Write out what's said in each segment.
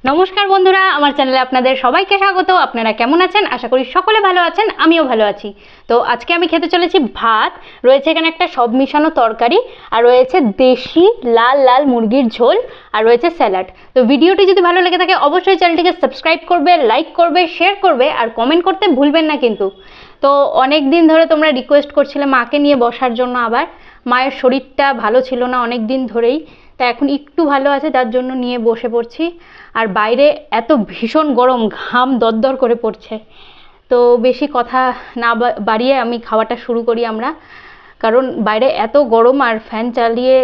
নমস্কার বন্ধুরা, আমার চ্যানেলে আপনাদের সবাইকে স্বাগত। আপনারা কেমন আছেন? আশা করি সকলে ভালো আছেন, আমিও ভালো আছি। তো আজকে আমি খেতে চলেছি ভাত, রয়েছে এখানে একটা সব মিশানো তরকারি, আর রয়েছে দেশি লাল লাল মুরগির ঝোল, আর রয়েছে স্যালাড। তো ভিডিওটি যদি ভালো লেগে থাকে অবশ্যই চ্যানেলটিকে সাবস্ক্রাইব করবে, লাইক করবে, শেয়ার করবে, আর কমেন্ট করতে ভুলবেন না কিন্তু। তো অনেক দিন ধরে তোমরা রিকোয়েস্ট করছিলে মাকে নিয়ে বসার জন্য, আবার মায়ের শরীরটা ভালো ছিল না অনেক দিন ধরেই, তা এখন একটু ভালো আছে, তার জন্য নিয়ে বসে পড়ছি। আর বাইরে এত ভীষণ গরম, ঘাম দরদর করে পড়ছে। তো বেশি কথা না বাড়িয়ে আমি খাওয়াটা শুরু করি আমরা, কারণ বাইরে এত গরম আর ফ্যান চালিয়ে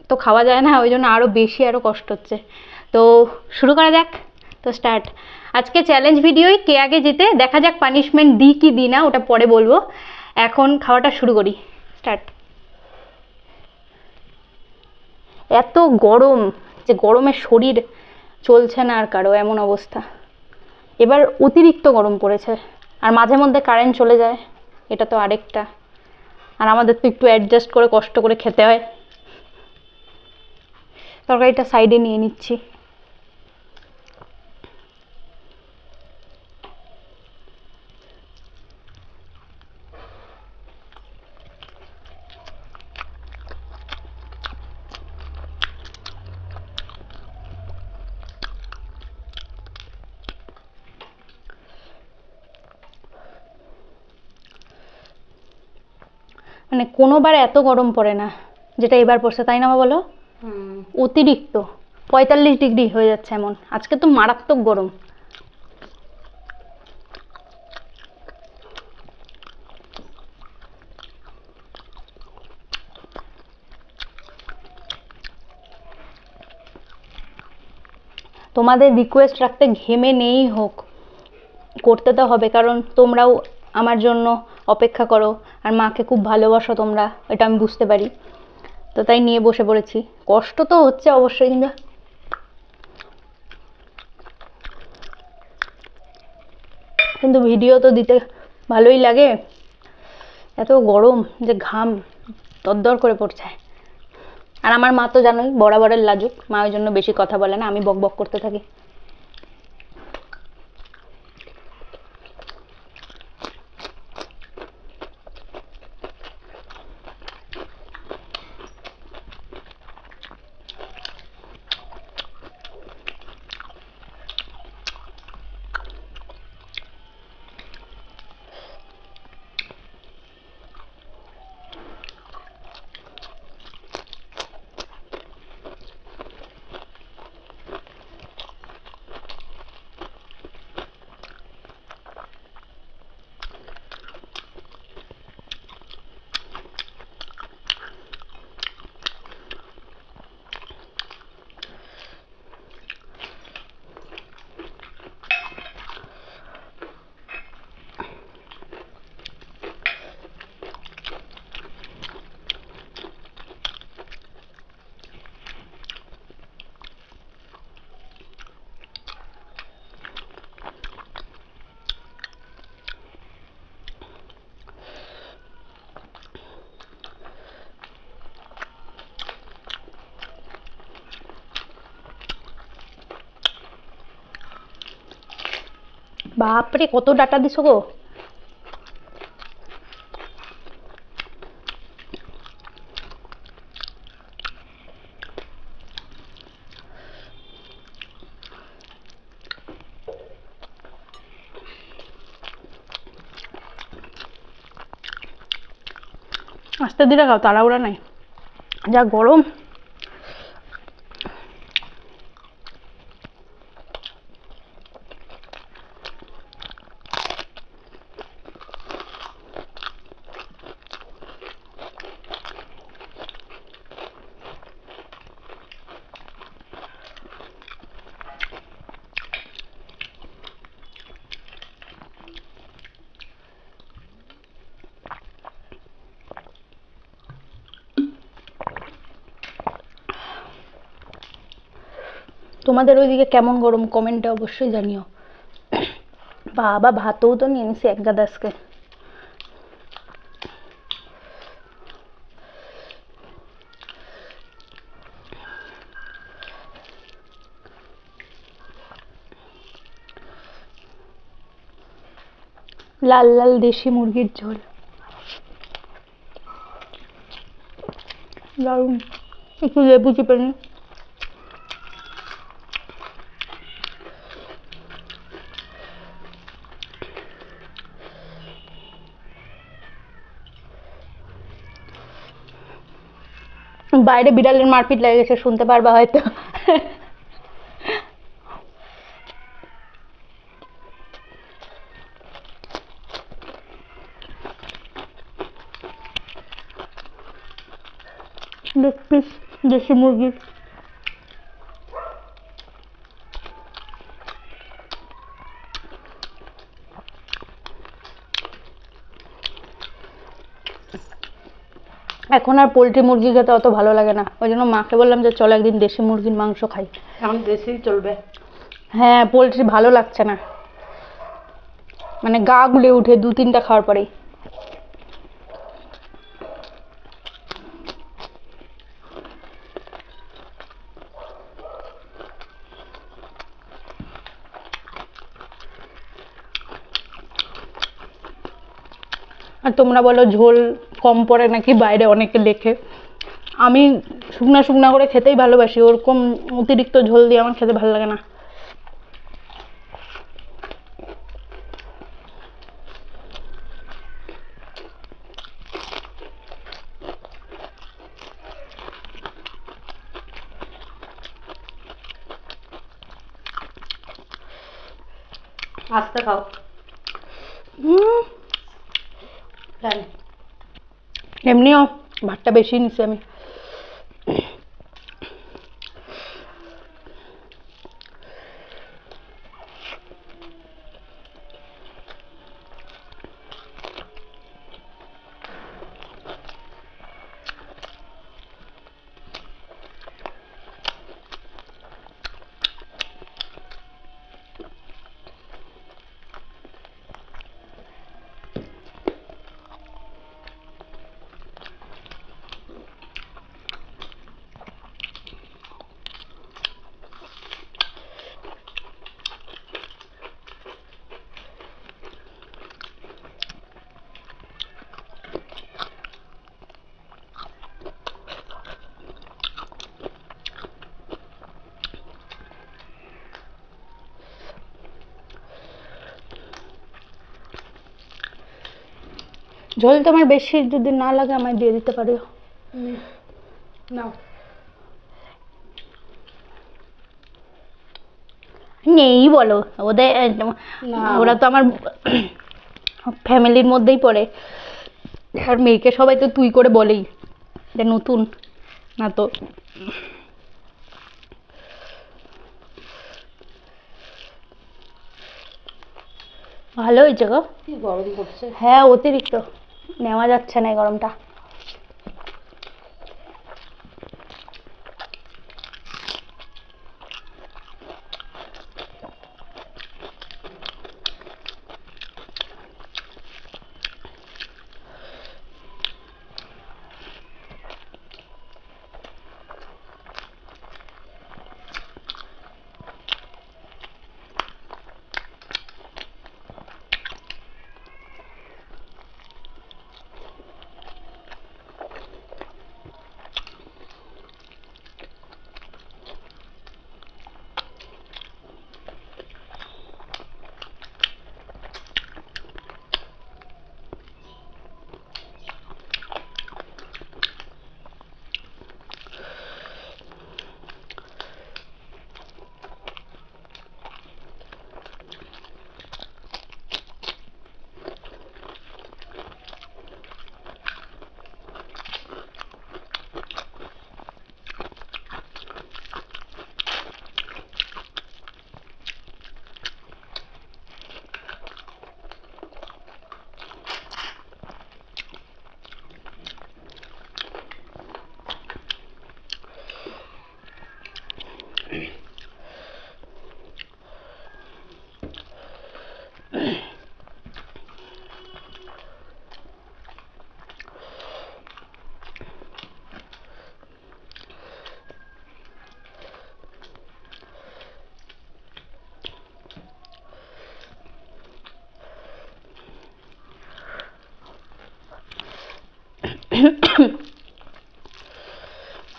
তো খাওয়া যায় না, ওই জন্য আরও বেশি আরও কষ্ট হচ্ছে। তো শুরু করা যাক। তো স্টার্ট। আজকে চ্যালেঞ্জ ভিডিওই, কে আগে যেতে, দেখা যাক পানিশমেন্ট দিই কি দিই না, ওটা পরে বলবো। এখন খাওয়াটা শুরু করি। স্টার্ট। এত গরম যে গরমে শরীর চলছে না আর কারো, এমন অবস্থা। এবার অতিরিক্ত গরম পড়েছে, আর মাঝে মধ্যে কারেন্ট চলে যায়, এটা তো আরেকটা। আর আমাদের তো একটু অ্যাডজাস্ট করে কষ্ট করে খেতে হয়। তরকারিটা সাইডে নিয়ে নিচ্ছি। মানে কোনোবার এত গরম পড়ে না যেটা এবার পড়ছে, তাই না বলো? অতিরিক্ত 45 ডিগ্রি হয়ে যাচ্ছে এমন। আজকে তো মারাত্মক গরম। তোমাদের রিকোয়েস্ট রাখতে ঘেমে নেই হোক, করতে তো হবে, কারণ তোমরাও আমার জন্য অপেক্ষা করো, আর মাকে খুব ভালোবাসো তোমরা, এটা আমি বুঝতে পারি। তো তাই নিয়ে বসে পড়েছি। কষ্ট তো হচ্ছে অবশ্যই, কিন্তু ভিডিও তো দিতে ভালোই লাগে। এত গরম যে ঘাম দরদর করে পড়ছে। আর আমার মা তো জানোই বরাবরের লাজুক, মা ওই জন্য বেশি কথা বলে না, আমি বক বক করতে থাকি। বাপরে, কত ডাটা দিছো গো। আস্তে ধীরে খাও, তাড়াহুড়া নাই, যা গরম। তোমাদের ওইদিকে কেমন গরম কমেন্টে অবশ্যই জানিও। বাবা, ভাতও তো নিয়ে নিছি এক গাদা আজকে। লাল লাল দেশি মুরগির ঝোল, দারুণ। একটু লেবু চিপে নিই। বাইরে বিড়ালের মারপিট লেগে গেছে, শুনতে পারবা হয়তো। লেগ পিস দেশি মুরগির। এখন আর পোলট্রি মুরগি খেতে অত ভালো লাগে না, ওই জন্য মাকে বললাম যে চলো একদিন দেশি মুরগির মাংস খাই। এখন দেশি চলবে। হ্যাঁ, পোলট্রি ভালো লাগছে না, মানে গা গুলে উঠে 2-3টা খাওয়ার পরেই। আর তোমরা বলো ঝোল কম পড়ে নাকি, বাইরে অনেকে লেখে। আমি শুকনা শুকনা করে খেতেই ভালোবাসি, ওরকম অতিরিক্ত ঝোল দিয়ে আমার খেতে ভালো লাগে না। আস্তে খাও। জানি এমনিও ভাতটা বেশি নিছি আমি। ঝোল তোমার বেশি যদি না লাগে আমায় দিয়ে দিতে পারো। নাও। নেই বলো, ওদের ওরা তো আমার ফ্যামিলির মধ্যেই পড়ে, আর মেয়েকে সবাই তো তুই করে বলেই, যে নতুন না তো। ভালো হয়েছে গো। কি গরম পড়ছে। হ্যাঁ, অতিরিক্ত নেওয়া যাচ্ছে না এই গরমটা।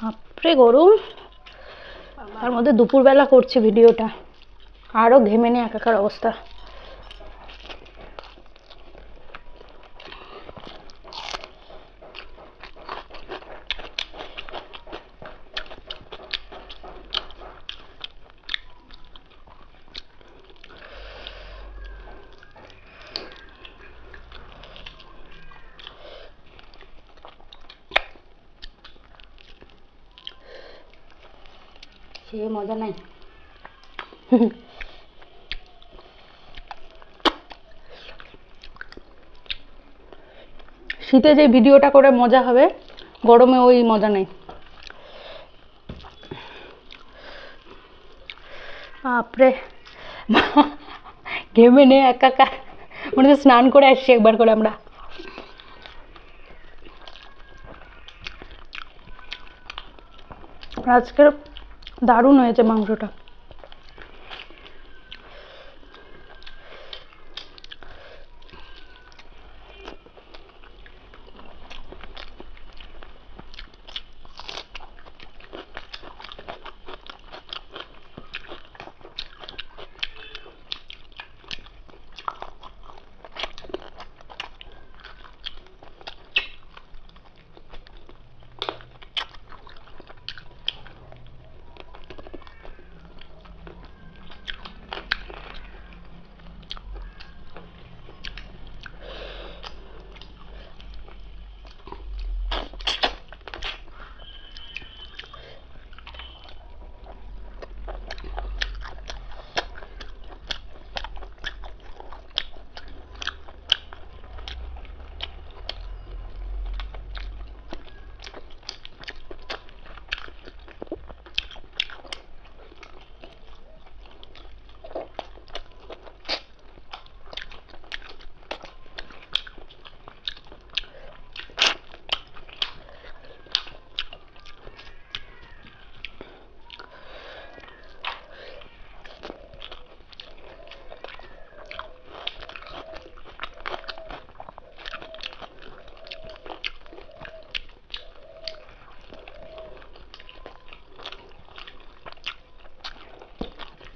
বাপরে গরম, তার মধ্যে দুপুরবেলা করছি ভিডিওটা, আরও ঘেমে নিয়ে একাকার অবস্থা। সে মজা নাই। শীতে যে ভিডিওটা করে মজা হবে, গরমে ওই মজা নেই। বাপরে ঘেমে নে একাকার, মনে হচ্ছে স্নান করে আসছি একবার করে আমরা। আজকের দারুণ হয়েছে মাংসটা।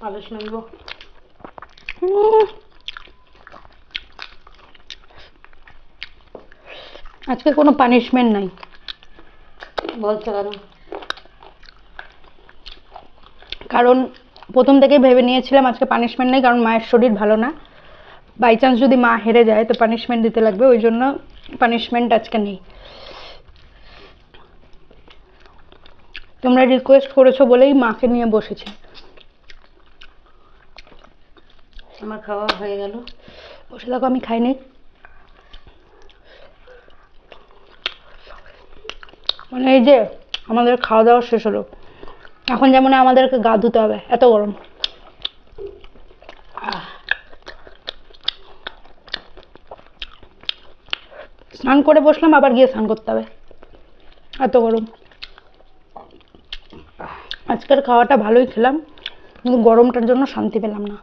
পালিশ নেবো। আজকে কোনো পানিশমেন্ট নাই। বলছো কেন? কারণ প্রথম থেকেই ভেবে নিয়েছিলাম আজকে পানিশমেন্ট নেই, কারণ মায়ের শরীর ভালো না। বাই চান্স যদি মা হেরে যায় তো পানিশমেন্ট দিতে লাগবে, ওই জন্য পানিশমেন্ট আজকে নেই। তোমরা রিকোয়েস্ট করেছো বলেই মাকে নিয়ে বসেছি। আমার খাওয়া হয়ে গেল। বসে থাকো, আমি খাইনি। মানে এই যে আমাদের খাওয়া দাওয়া শেষ হলো, এখন যেমন আমাদেরকে গা ধুতে হবে, এত গরম। স্নান করে বসলাম, আবার গিয়ে স্নান করতে হবে, এত গরম। আজকের খাওয়াটা ভালোই খেলাম, কিন্তু গরমটার জন্য শান্তি পেলাম না।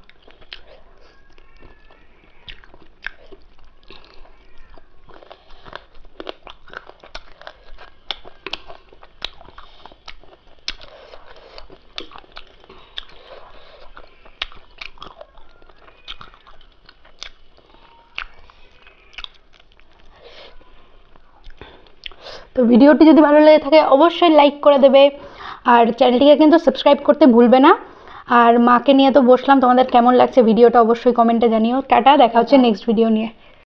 তো ভিডিওটি যদি ভালো লেগে থাকে অবশ্যই লাইক করে দেবে, আর চ্যানেলটিকে কিন্তু সাবস্ক্রাইব করতে ভুলবে না। আর মাকে নিয়ে তো বসলাম, তোমাদের কেমন লাগছে ভিডিওটা অবশ্যই কমেন্টে জানিও। টাটা, দেখা হচ্ছে নেক্সট ভিডিও নিয়ে।